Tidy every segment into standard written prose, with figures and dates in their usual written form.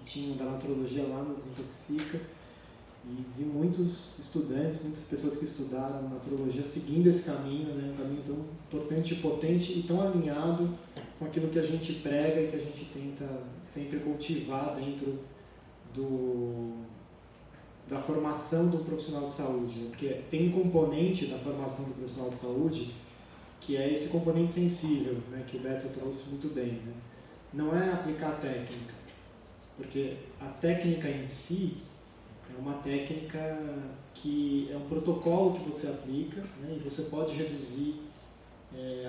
tinham da naturologia lá no Desintoxica, e vi muitos estudantes, muitas pessoas que estudaram naturologia seguindo esse caminho, né, um caminho tão importante e potente e tão alinhado com aquilo que a gente prega e que a gente tenta sempre cultivar dentro da formação do profissional de saúde, né? Porque tem um componente da formação do profissional de saúde que é esse componente sensível, né, que o Beto trouxe muito bem, né? Não é aplicar a técnica, porque a técnica em si é uma técnica que é um protocolo que você aplica, né, e você pode reduzir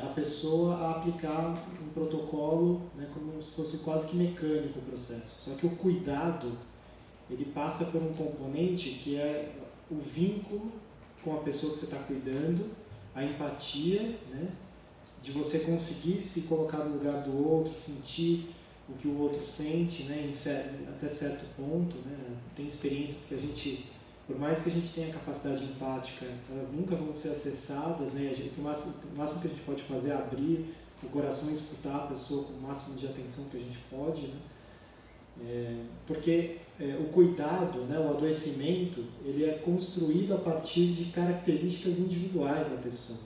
a pessoa a aplicar um protocolo, né, como se fosse quase que mecânico o processo. Só que o cuidado, ele passa por um componente que é o vínculo com a pessoa que você está cuidando, a empatia, né, de você conseguir se colocar no lugar do outro, sentir o que o outro sente, né, até certo ponto, né. Tem experiências que a gente, por mais que a gente tenha capacidade empática, elas nunca vão ser acessadas, né. O máximo que a gente pode fazer é abrir o coração e escutar a pessoa com o máximo de atenção que a gente pode, né. Porque o cuidado, né, o adoecimento, ele é construído a partir de características individuais da pessoa.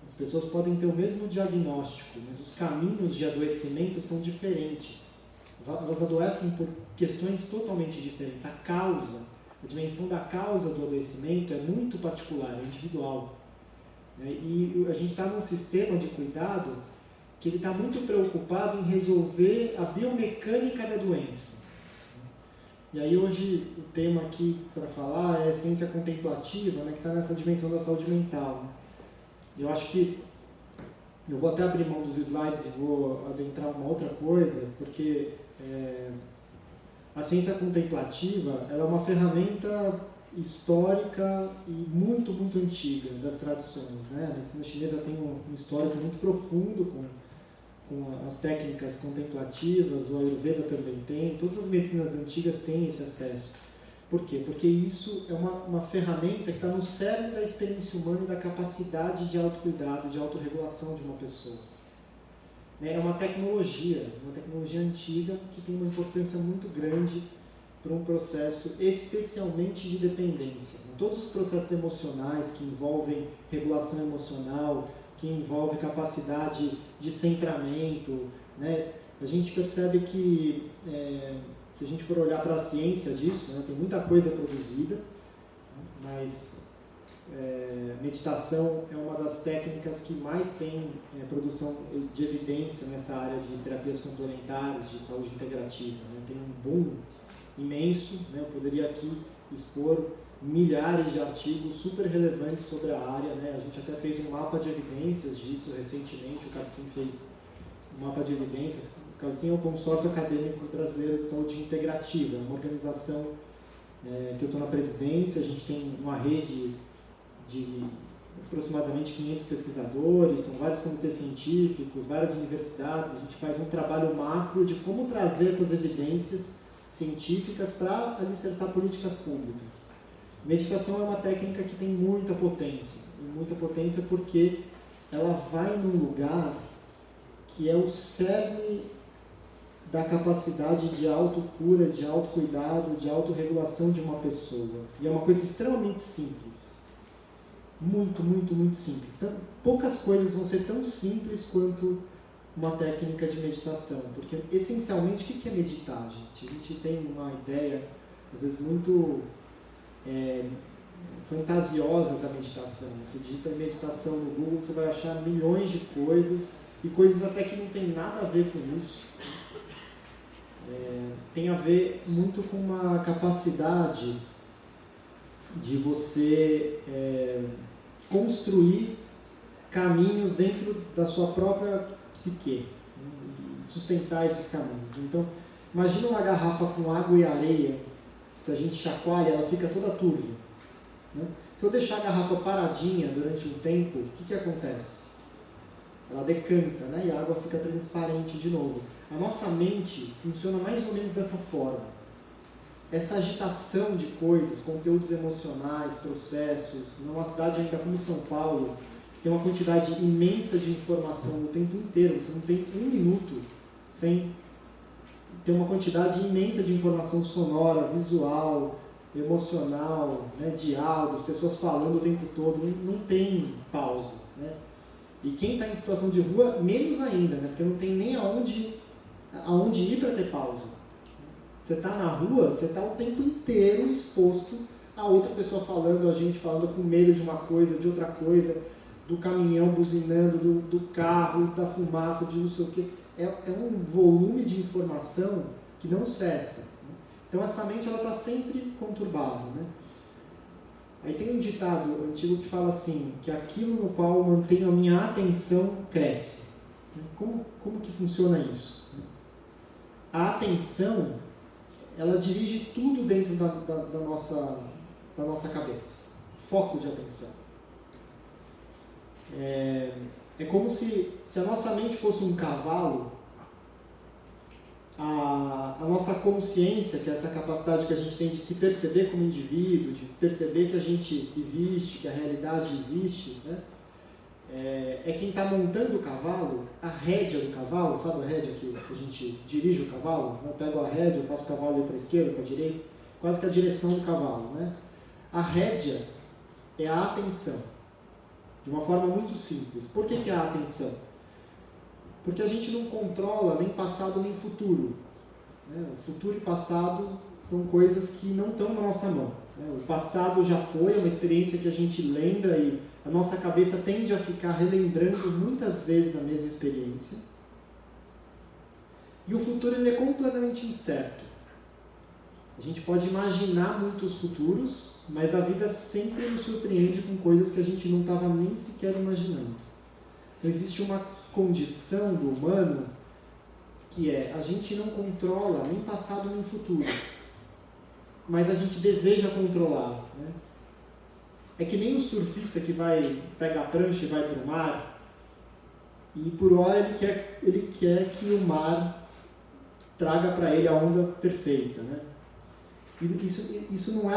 As pessoas podem ter o mesmo diagnóstico, mas os caminhos de adoecimento são diferentes. Elas adoecem por questões totalmente diferentes. A causa, a dimensão da causa do adoecimento é muito particular, é individual. E a gente está num sistema de cuidado que ele está muito preocupado em resolver a biomecânica da doença. E aí hoje o tema aqui para falar é a ciência contemplativa, né, que está nessa dimensão da saúde mental. Eu acho que eu vou até abrir mão dos slides e vou adentrar uma outra coisa, porque a ciência contemplativa ela é uma ferramenta histórica e muito, muito antiga das tradições, né? A medicina chinesa tem um histórico muito profundo com as técnicas contemplativas, o Ayurveda também tem, todas as medicinas antigas têm esse acesso. Por quê? Porque isso é uma ferramenta que está no cerne da experiência humana e da capacidade de autocuidado, de autorregulação de uma pessoa. É uma tecnologia antiga que tem uma importância muito grande para um processo especialmente de dependência. Todos os processos emocionais que envolvem regulação emocional, que envolvem capacidade de centramento, né? A gente percebe que se a gente for olhar para a ciência disso, né, tem muita coisa produzida, mas meditação é uma das técnicas que mais tem produção de evidência nessa área de terapias complementares, de saúde integrativa, né? Tem um boom imenso, né? Eu poderia aqui expor milhares de artigos super relevantes sobre a área, né? A gente até fez um mapa de evidências disso recentemente, o CAPCIM fez um mapa de evidências. O CAPCIM é o Consórcio Acadêmico Brasileiro de Saúde Integrativa, uma organização que eu estou na presidência. A gente tem uma rede de aproximadamente 500 pesquisadores, são vários comitês científicos, várias universidades. A gente faz um trabalho macro de como trazer essas evidências científicas para alicerçar políticas públicas. Meditação é uma técnica que tem muita potência porque ela vai num lugar que é o cerne da capacidade de autocura, de autocuidado, de autorregulação de uma pessoa. E é uma coisa extremamente simples. Muito, muito, muito simples. Então, poucas coisas vão ser tão simples quanto uma técnica de meditação. Porque, essencialmente, o que é meditar, gente? A gente tem uma ideia, às vezes, muito fantasiosa da meditação. Você digita meditação no Google, você vai achar milhões de coisas, e coisas até que não tem nada a ver com isso. Tem a ver muito com uma capacidade de você construir caminhos dentro da sua própria psique, e sustentar esses caminhos. Então, imagina uma garrafa com água e areia, se a gente chacoalha, ela fica toda turva, né? Se eu deixar a garrafa paradinha durante um tempo, o que acontece? Ela decanta, né? E a água fica transparente de novo. A nossa mente funciona mais ou menos dessa forma. Essa agitação de coisas, conteúdos emocionais, processos, numa cidade ainda como São Paulo, que tem uma quantidade imensa de informação o tempo inteiro, você não tem um minuto sem tem uma quantidade imensa de informação sonora, visual, emocional, né, diálogos, pessoas falando o tempo todo, não tem pausa, né? E quem está em situação de rua, menos ainda, né? Porque não tem nem aonde ir para ter pausa. Você está na rua, você está o tempo inteiro exposto a outra pessoa falando, a gente falando com medo de uma coisa, de outra coisa, do caminhão buzinando, do carro, da fumaça, de não sei o quê. É um volume de informação que não cessa, né? Então essa mente está sempre conturbada, né? Aí tem um ditado antigo que fala assim, que aquilo no qual eu mantenho a minha atenção cresce. Como que funciona isso? A atenção, ela dirige tudo dentro da nossa cabeça. Foco de atenção. É como se a nossa mente fosse um cavalo, a nossa consciência, que é essa capacidade que a gente tem de se perceber como indivíduo, de perceber que a gente existe, que a realidade existe, né? É quem está montando o cavalo, a rédea do cavalo, sabe a rédea que a gente dirige o cavalo? Eu pego a rédea, eu faço o cavalo ir para a esquerda, para a direita, quase que a direção do cavalo, né? A rédea é a atenção, de uma forma muito simples. Por que é a atenção? Porque a gente não controla nem passado nem futuro, né? O futuro e passado são coisas que não estão na nossa mão, né? O passado já foi, é uma experiência que a gente lembra e a nossa cabeça tende a ficar relembrando muitas vezes a mesma experiência. E o futuro ele é completamente incerto. A gente pode imaginar muitos futuros, mas a vida sempre nos surpreende com coisas que a gente não estava nem sequer imaginando. Então existe uma condição do humano que é, a gente não controla nem passado nem futuro, mas a gente deseja controlar, né? É que nem o surfista que pega a prancha e vai para o mar, e por hora ele quer que o mar traga para ele a onda perfeita, né? E isso não é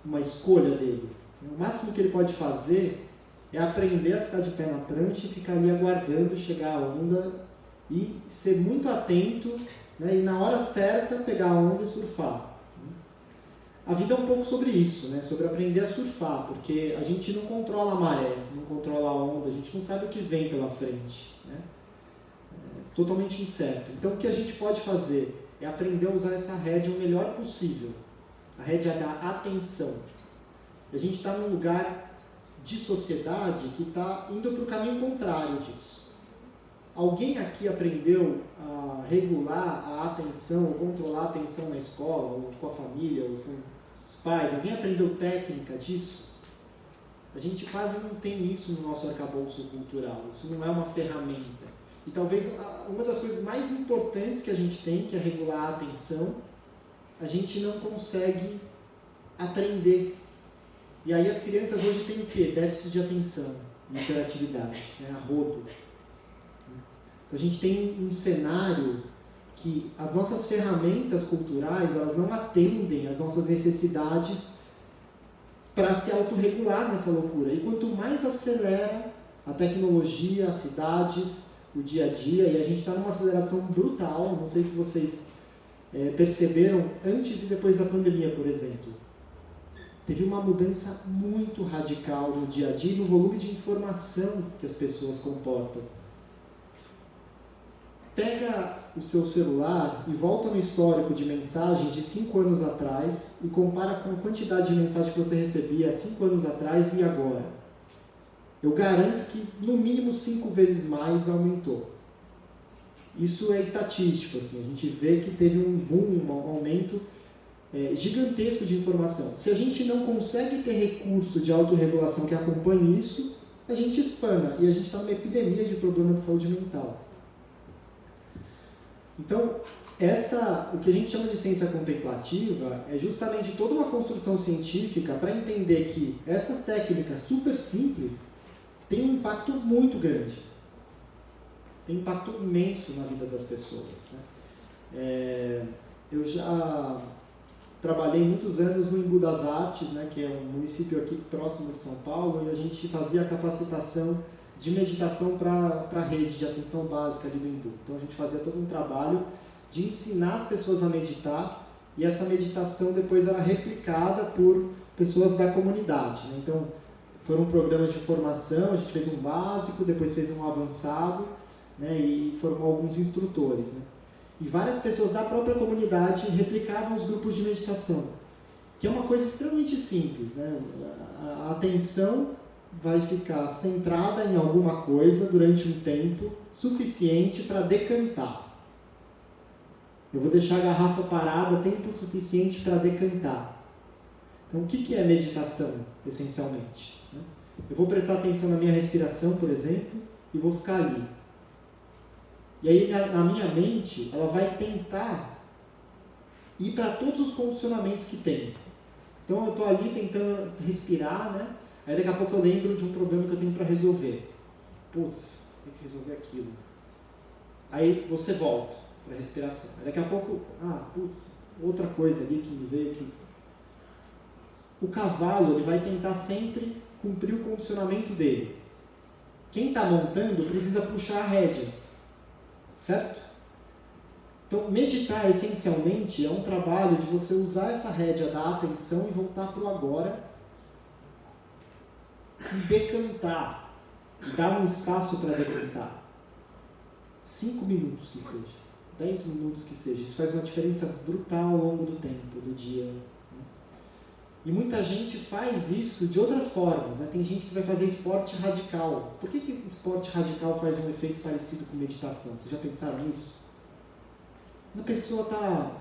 uma escolha dele. O máximo que ele pode fazer é aprender a ficar de pé na prancha e ficar ali aguardando chegar a onda e ser muito atento, né? E na hora certa pegar a onda e surfar. A vida é um pouco sobre isso, né? Sobre aprender a surfar, porque a gente não controla a maré, não controla a onda, a gente não sabe o que vem pela frente, né? É totalmente incerto. Então o que a gente pode fazer é aprender a usar essa rédea o melhor possível, a rédea da atenção. A gente está num lugar de sociedade que está indo para o caminho contrário disso. Alguém aqui aprendeu a regular a atenção, ou controlar a atenção na escola, ou com a família, ou com os pais? Alguém aprendeu técnica disso? A gente quase não tem isso no nosso arcabouço cultural. Isso não é uma ferramenta. E talvez uma das coisas mais importantes que a gente tem, que é regular a atenção, a gente não consegue aprender. E aí as crianças hoje têm o quê? Déficit de atenção, hiperatividade, né? A rodo. Então a gente tem um cenário que as nossas ferramentas culturais, elas não atendem às nossas necessidades para se autorregular nessa loucura. E quanto mais acelera a tecnologia, as cidades, o dia a dia, e a gente está numa aceleração brutal, não sei se vocês perceberam antes e depois da pandemia, por exemplo. Teve uma mudança muito radical no dia a dia e no volume de informação que as pessoas comportam. Pega o seu celular e volta no histórico de mensagens de 5 anos atrás e compara com a quantidade de mensagens que você recebia 5 anos atrás e agora. Eu garanto que no mínimo 5 vezes mais aumentou. Isso é estatístico, assim, a gente vê que teve um boom, um aumento gigantesco de informação. Se a gente não consegue ter recurso de autorregulação que acompanhe isso, a gente espana e a gente está numa epidemia de problema de saúde mental. Então, o que a gente chama de ciência contemplativa é justamente toda uma construção científica para entender que essas técnicas super simples têm um impacto muito grande. Tem um impacto imenso na vida das pessoas, né? Eu já trabalhei muitos anos no Embu das Artes, né, que é um município aqui próximo de São Paulo, e a gente fazia a capacitação de meditação para a rede de atenção básica ali do Embu. Então a gente fazia todo um trabalho de ensinar as pessoas a meditar, e essa meditação depois era replicada por pessoas da comunidade, né? Então, foram programas de formação, a gente fez um básico, depois fez um avançado, né? E formou alguns instrutores, né? E várias pessoas da própria comunidade replicavam os grupos de meditação, que é uma coisa extremamente simples, né? A atenção vai ficar centrada em alguma coisa durante um tempo suficiente para decantar. Eu vou deixar a garrafa parada tempo suficiente para decantar. Então, o que é meditação, essencialmente? Eu vou prestar atenção na minha respiração, por exemplo, e vou ficar ali. E aí, a minha mente, ela vai tentar ir para todos os condicionamentos que tem. Então, eu estou ali tentando respirar, né? Aí, daqui a pouco, eu lembro de um problema que eu tenho para resolver. Putz, tem que resolver aquilo. Aí, você volta para a respiração. Aí, daqui a pouco, outra coisa ali que me veio aqui. O cavalo, ele vai tentar sempre cumprir o condicionamento dele. Quem está montando precisa puxar a rédea. Certo? Então, meditar, essencialmente, é um trabalho de você usar essa rédea da atenção e voltar para o agora e decantar, dar um espaço para decantar. 5 minutos que seja, 10 minutos que seja. Isso faz uma diferença brutal ao longo do tempo, do dia. Né? E muita gente faz isso de outras formas. Né? Tem gente que vai fazer esporte radical. Por que esporte radical faz um efeito parecido com meditação? Vocês já pensaram nisso? A pessoa está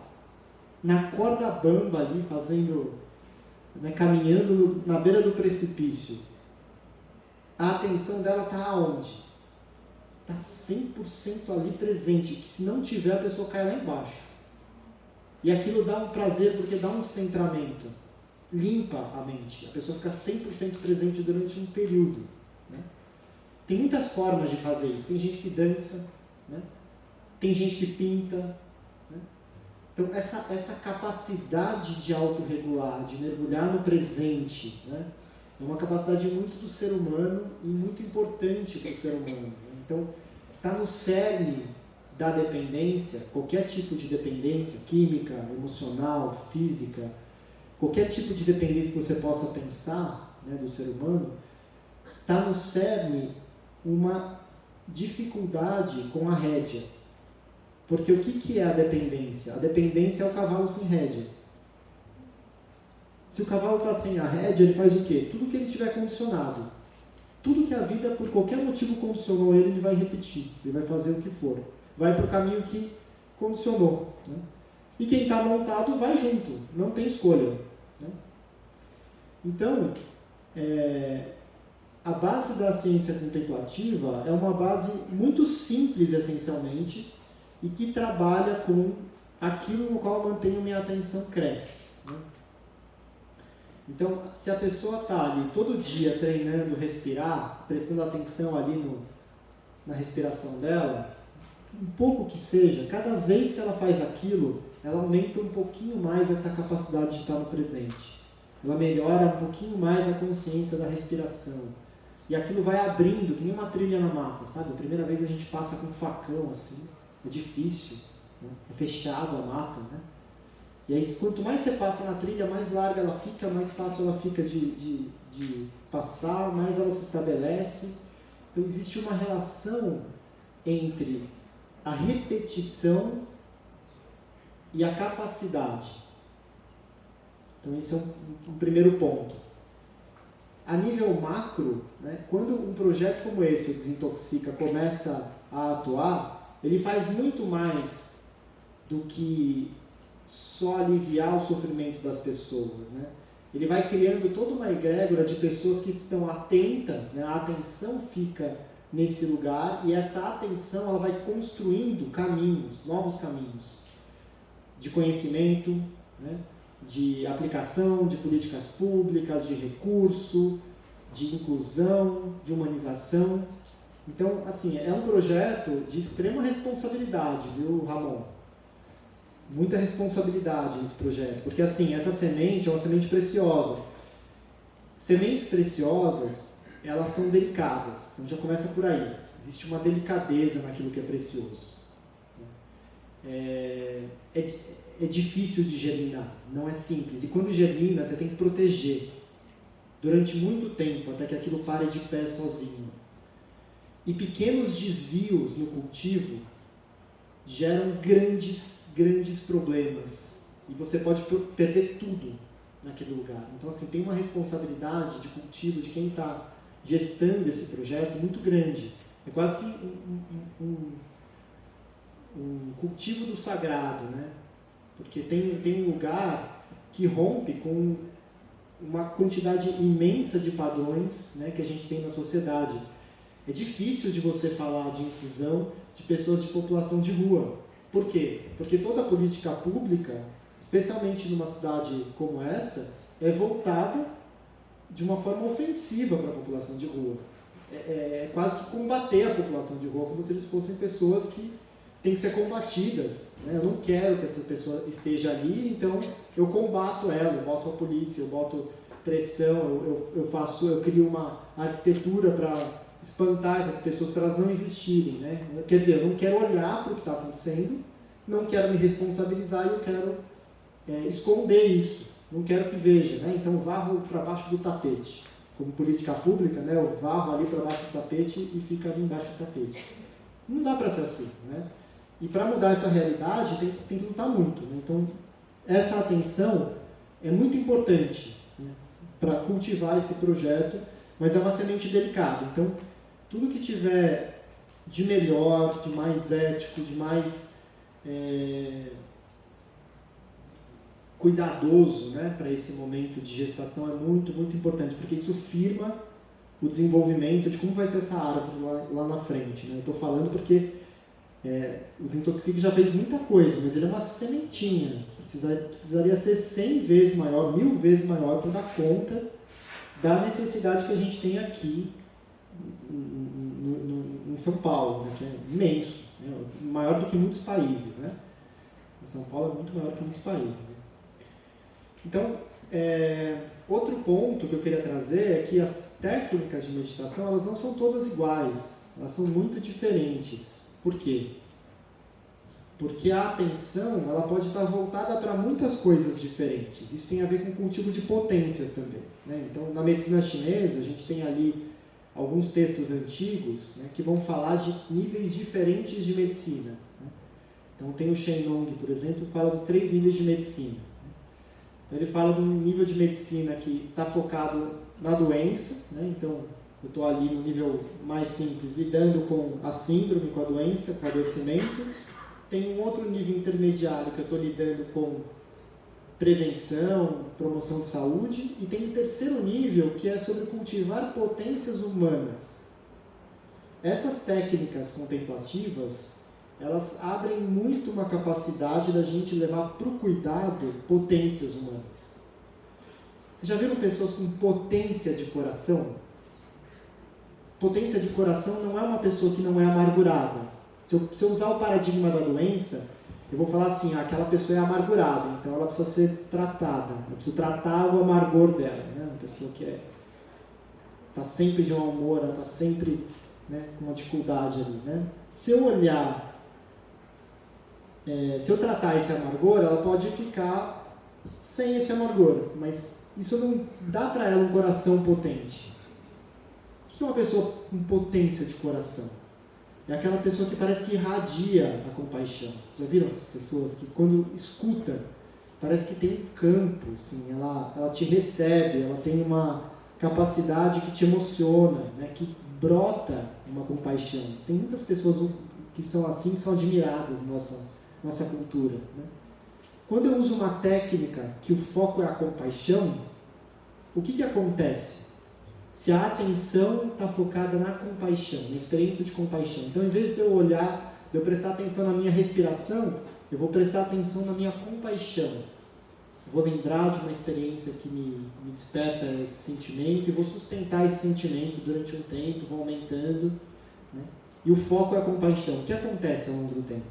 na corda bamba ali, fazendo, né, caminhando na beira do precipício. A atenção dela está aonde? Está 100% ali presente, que se não tiver, a pessoa cai lá embaixo. E aquilo dá um prazer, porque dá um centramento. Limpa a mente. A pessoa fica 100% presente durante um período. Né? Tem muitas formas de fazer isso. Tem gente que dança, né? Tem gente que pinta. Né? Então, essa capacidade de autorregular, de mergulhar no presente, né? É uma capacidade muito do ser humano e muito importante para o ser humano. Né? Então, está no cerne da dependência, qualquer tipo de dependência, química, emocional, física, qualquer tipo de dependência que você possa pensar, né, do ser humano, está no cerne uma dificuldade com a rédea. Porque o que é a dependência? A dependência é o cavalo sem rédea. Se o cavalo está sem a rédea, ele faz o quê? Tudo que ele tiver condicionado. Tudo que a vida, por qualquer motivo, condicionou ele, ele vai repetir. Ele vai fazer o que for. Vai para o caminho que condicionou. Né? E quem está montado vai junto. Não tem escolha. Né? Então, a base da ciência contemplativa é uma base muito simples, essencialmente, e que trabalha com aquilo no qual eu mantenho minha atenção cresce. Né? Então, se a pessoa está ali todo dia treinando respirar, prestando atenção ali na respiração dela, um pouco que seja, cada vez que ela faz aquilo, ela aumenta um pouquinho mais essa capacidade de estar no presente. Ela melhora um pouquinho mais a consciência da respiração. E aquilo vai abrindo, que nem uma trilha na mata, sabe? A primeira vez a gente passa com um facão assim, é difícil, né? É fechado a mata, né? E aí, quanto mais você passa na trilha, mais larga ela fica, mais fácil ela fica de passar, mais ela se estabelece. Então, existe uma relação entre a repetição e a capacidade. Então, esse é um primeiro ponto. A nível macro, né, quando um projeto como esse, o Desintoxica, começa a atuar, ele faz muito mais do que só aliviar o sofrimento das pessoas, né? Ele vai criando toda uma egrégora de pessoas que estão atentas, né? A atenção fica nesse lugar e essa atenção ela vai construindo caminhos, novos caminhos de conhecimento, né? De aplicação de políticas públicas, de recurso, de inclusão, de humanização. Então, assim, é um projeto de extrema responsabilidade, viu, Ramon? Muita responsabilidade nesse projeto, porque assim, essa semente é uma semente preciosa. Sementes preciosas, elas são delicadas, então já começa por aí. Existe uma delicadeza naquilo que é precioso. é difícil de germinar, não é simples. E quando germina, você tem que proteger durante muito tempo, até que aquilo pare de pé sozinho. E pequenos desvios no cultivo geram grandes problemas. E você pode perder tudo naquele lugar. Então, assim, tem uma responsabilidade de cultivo de quem está gestando esse projeto muito grande. É quase que um cultivo do sagrado, né? Porque tem um lugar que rompe com uma quantidade imensa de padrões, né, que a gente tem na sociedade. É difícil de você falar de inclusão de pessoas de população de rua. Por quê? Porque toda política pública, especialmente numa cidade como essa, é voltada de uma forma ofensiva para a população de rua. É quase que combater a população de rua, como se eles fossem pessoas que têm que ser combatidas, né? Eu não quero que essa pessoa esteja ali, então eu combato ela, eu boto a polícia, eu boto pressão, eu crio uma arquitetura para espantar essas pessoas, para elas não existirem, né? Quer dizer, eu não quero olhar para o que está acontecendo, não quero me responsabilizar e eu quero esconder isso, não quero que veja, né? Então eu varro para baixo do tapete. Como política pública, né? Eu varro ali para baixo do tapete e fica ali embaixo do tapete. Não dá para ser assim, né? E para mudar essa realidade tem que lutar muito, né? Então essa atenção é muito importante, né, para cultivar esse projeto, mas é uma semente delicada. Então tudo que tiver de melhor, de mais ético, de mais cuidadoso, né, para esse momento de gestação é muito importante, porque isso firma o desenvolvimento de como vai ser essa árvore lá na frente, né? Eu estou falando porque o Desintoxique já fez muita coisa, mas ele é uma sementinha, precisaria ser 100 vezes maior, 1000 vezes maior para dar conta da necessidade que a gente tem aqui em São Paulo, né, que é imenso, né, maior do que muitos países, né? São Paulo é muito maior que muitos países, né? Então, outro ponto que eu queria trazer é que as técnicas de meditação, elas não são todas iguais, elas são muito diferentes. Por quê? Porque a atenção, ela pode estar voltada para muitas coisas diferentes. Isso tem a ver com o cultivo de potências também, né? Então, na medicina chinesa, a gente tem ali alguns textos antigos, né, que vão falar de níveis diferentes de medicina, né? Então, tem o Shen Nong, por exemplo, que fala dos 3 níveis de medicina. Então, ele fala de um nível de medicina que está focado na doença, né? Então, eu estou ali no nível mais simples, lidando com a síndrome, com a doença, com o adoecimento. Tem um outro nível intermediário que eu estou lidando com prevenção, promoção de saúde. E tem um terceiro nível que é sobre cultivar potências humanas. Essas técnicas contemplativas, elas abrem muito uma capacidade da gente levar para o cuidado potências humanas. Vocês já viram pessoas com potência de coração? Potência de coração não é uma pessoa que não é amargurada. Se eu usar o paradigma da doença, eu vou falar assim, aquela pessoa é amargurada, então ela precisa ser tratada. Eu preciso tratar o amargor dela, né? Uma pessoa que está sempre de mau humor, ela está sempre, né, com uma dificuldade ali, né? Se eu olhar, se eu tratar esse amargor, ela pode ficar sem esse amargor, mas isso não dá para ela um coração potente. O que é uma pessoa com potência de coração? É aquela pessoa que parece que irradia a compaixão. Vocês já viram essas pessoas que, quando escuta, parece que tem um campo, assim, ela te recebe, ela tem uma capacidade que te emociona, né, que brota uma compaixão. Tem muitas pessoas que são assim, que são admiradas na nossa cultura, né? Quando eu uso uma técnica que o foco é a compaixão, o que acontece? Se a atenção está focada na compaixão, na experiência de compaixão. Então, em vez de eu olhar, de eu prestar atenção na minha respiração, eu vou prestar atenção na minha compaixão. Eu vou lembrar de uma experiência que me desperta esse sentimento e vou sustentar esse sentimento durante um tempo, vou aumentando, né? E o foco é a compaixão. O que acontece ao longo do tempo?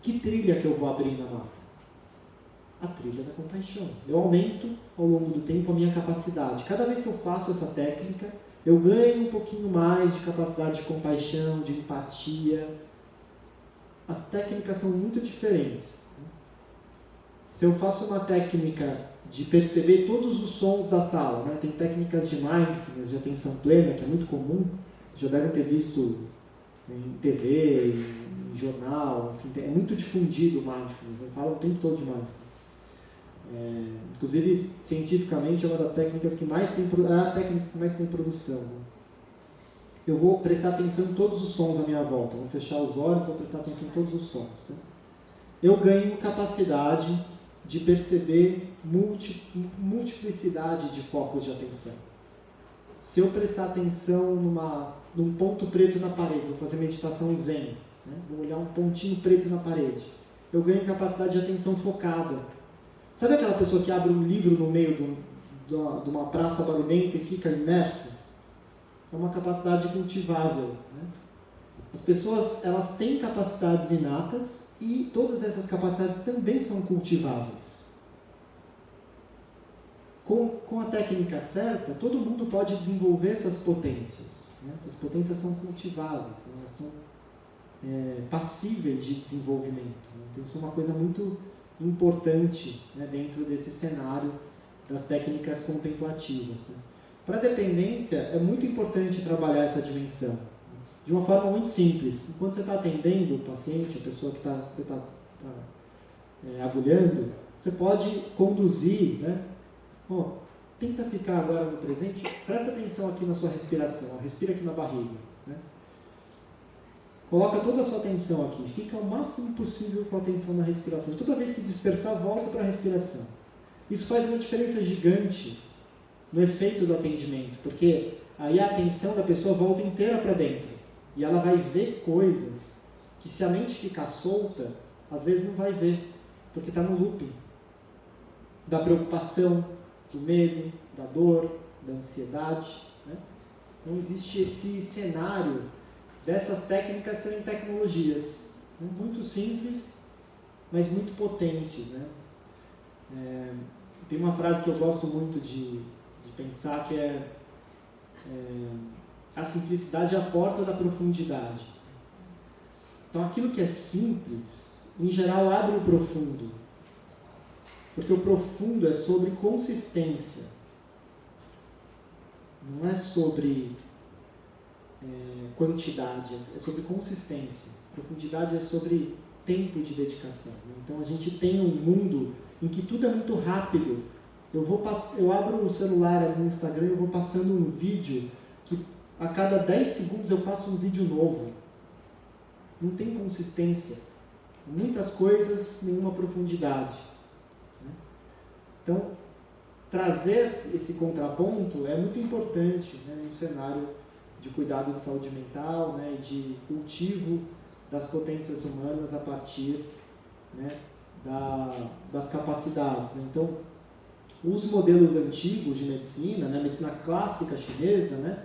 Que trilha que eu vou abrir na mata? A trilha da compaixão. Eu aumento ao longo do tempo a minha capacidade. Cada vez que eu faço essa técnica, eu ganho um pouquinho mais de capacidade de compaixão, de empatia. as técnicas são muito diferentes. Se eu faço uma técnica de perceber todos os sons da sala, né? Tem técnicas de mindfulness, de atenção plena, que é muito comum, já devem ter visto em TV, em jornal, enfim, é muito difundido o mindfulness, fala o tempo todo de mindfulness. Inclusive, cientificamente, é uma das técnicas que mais tem, a técnica que mais tem produção. Né? Eu vou prestar atenção em todos os sons à minha volta, vou fechar os olhos, vou prestar atenção em todos os sons. Tá? Eu ganho capacidade de perceber multiplicidade de focos de atenção. Se eu prestar atenção num ponto preto na parede, vou fazer meditação zen, né? Vou olhar um pontinho preto na parede, eu ganho capacidade de atenção focada. Sabe aquela pessoa que abre um livro no meio de uma praça barulhenta e fica imersa? É uma capacidade cultivável. Né? As pessoas, elas têm capacidades inatas e todas essas capacidades também são cultiváveis. Com a técnica certa, todo mundo pode desenvolver essas potências. Né? Essas potências são cultiváveis, né? Elas são passíveis de desenvolvimento. Né? Então isso é uma coisa muito importante, né, dentro desse cenário das técnicas contemplativas. Né? Para a dependência, é muito importante trabalhar essa dimensão, de uma forma muito simples. Enquanto você está atendendo o paciente, a pessoa que você está agulhando, você pode conduzir, né? Tenta ficar agora no presente, presta atenção aqui na sua respiração, respira aqui na barriga. Né? Coloca toda a sua atenção aqui, fica o máximo possível com a atenção na respiração. Toda vez que dispersar, volta para a respiração. Isso faz uma diferença gigante no efeito do atendimento, porque aí a atenção da pessoa volta inteira para dentro. E ela vai ver coisas que, se a mente ficar solta, às vezes não vai ver, porque está no looping da preocupação, do medo, da dor, da ansiedade. Né? Então existe esse cenário dessas técnicas serem tecnologias, né? Muito simples, mas muito potentes. Né? Tem uma frase que eu gosto muito de pensar, que a simplicidade é a porta da profundidade. Então aquilo que é simples, em geral, abre o profundo. Porque o profundo é sobre consistência. Não é sobre quantidade, é sobre consistência. Profundidade é sobre tempo de dedicação. Então a gente tem um mundo em que tudo é muito rápido. Eu abro o celular ali no Instagram e eu vou passando um vídeo que a cada 10 segundos eu passo um vídeo novo. Não tem consistência. Muitas coisas, nenhuma profundidade. Então, trazer esse contraponto é muito importante, né, no cenário de cuidado de saúde mental, né, de cultivo das potências humanas a partir, né, das capacidades. Né? Então, os modelos antigos de medicina, né, a medicina clássica chinesa, né,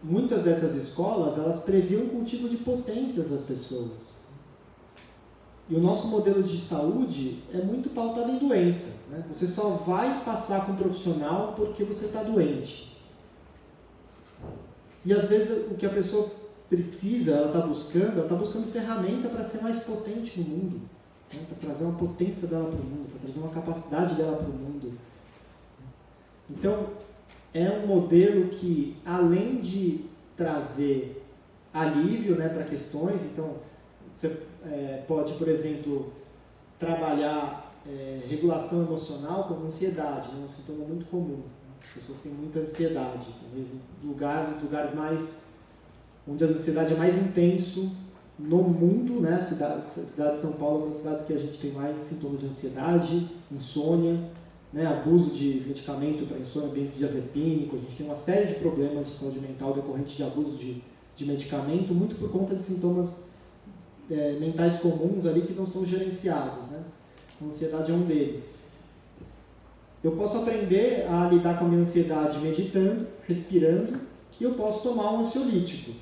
muitas dessas escolas, elas previam o cultivo de potências das pessoas. E o nosso modelo de saúde é muito pautado em doença. Né? Você só vai passar com um profissional porque você está doente. E às vezes o que a pessoa precisa, ela está buscando ferramenta para ser mais potente no mundo. Né? Para trazer uma potência dela para o mundo, para trazer uma capacidade dela para o mundo. Então, é um modelo que, além de trazer alívio, né, para questões, então, você pode, por exemplo, trabalhar regulação emocional como ansiedade, né? Um sintoma muito comum. As pessoas têm muita ansiedade, talvez nos lugares mais onde a ansiedade é mais intenso no mundo, né? A cidade de São Paulo é uma das cidades que a gente tem mais sintomas de ansiedade, insônia, né? Abuso de medicamento para insônia, benzodiazepínico. A gente tem uma série de problemas de saúde mental decorrentes de abuso de medicamento, muito por conta de sintomas mentais comuns ali que não são gerenciados, né? A ansiedade é um deles. Eu posso aprender a lidar com a minha ansiedade meditando, respirando, e eu posso tomar um ansiolítico.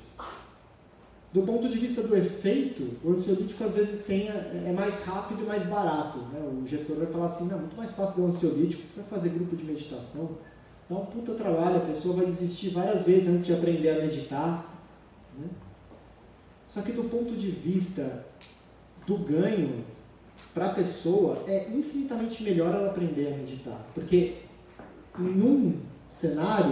Do ponto de vista do efeito, o ansiolítico às vezes é mais rápido e mais barato. Né? O gestor vai falar assim, não, é muito mais fácil dar um ansiolítico, vai fazer grupo de meditação, dá um puta trabalho, a pessoa vai desistir várias vezes antes de aprender a meditar. Né? Só que do ponto de vista do ganho para a pessoa, é infinitamente melhor ela aprender a meditar. Porque em um cenário,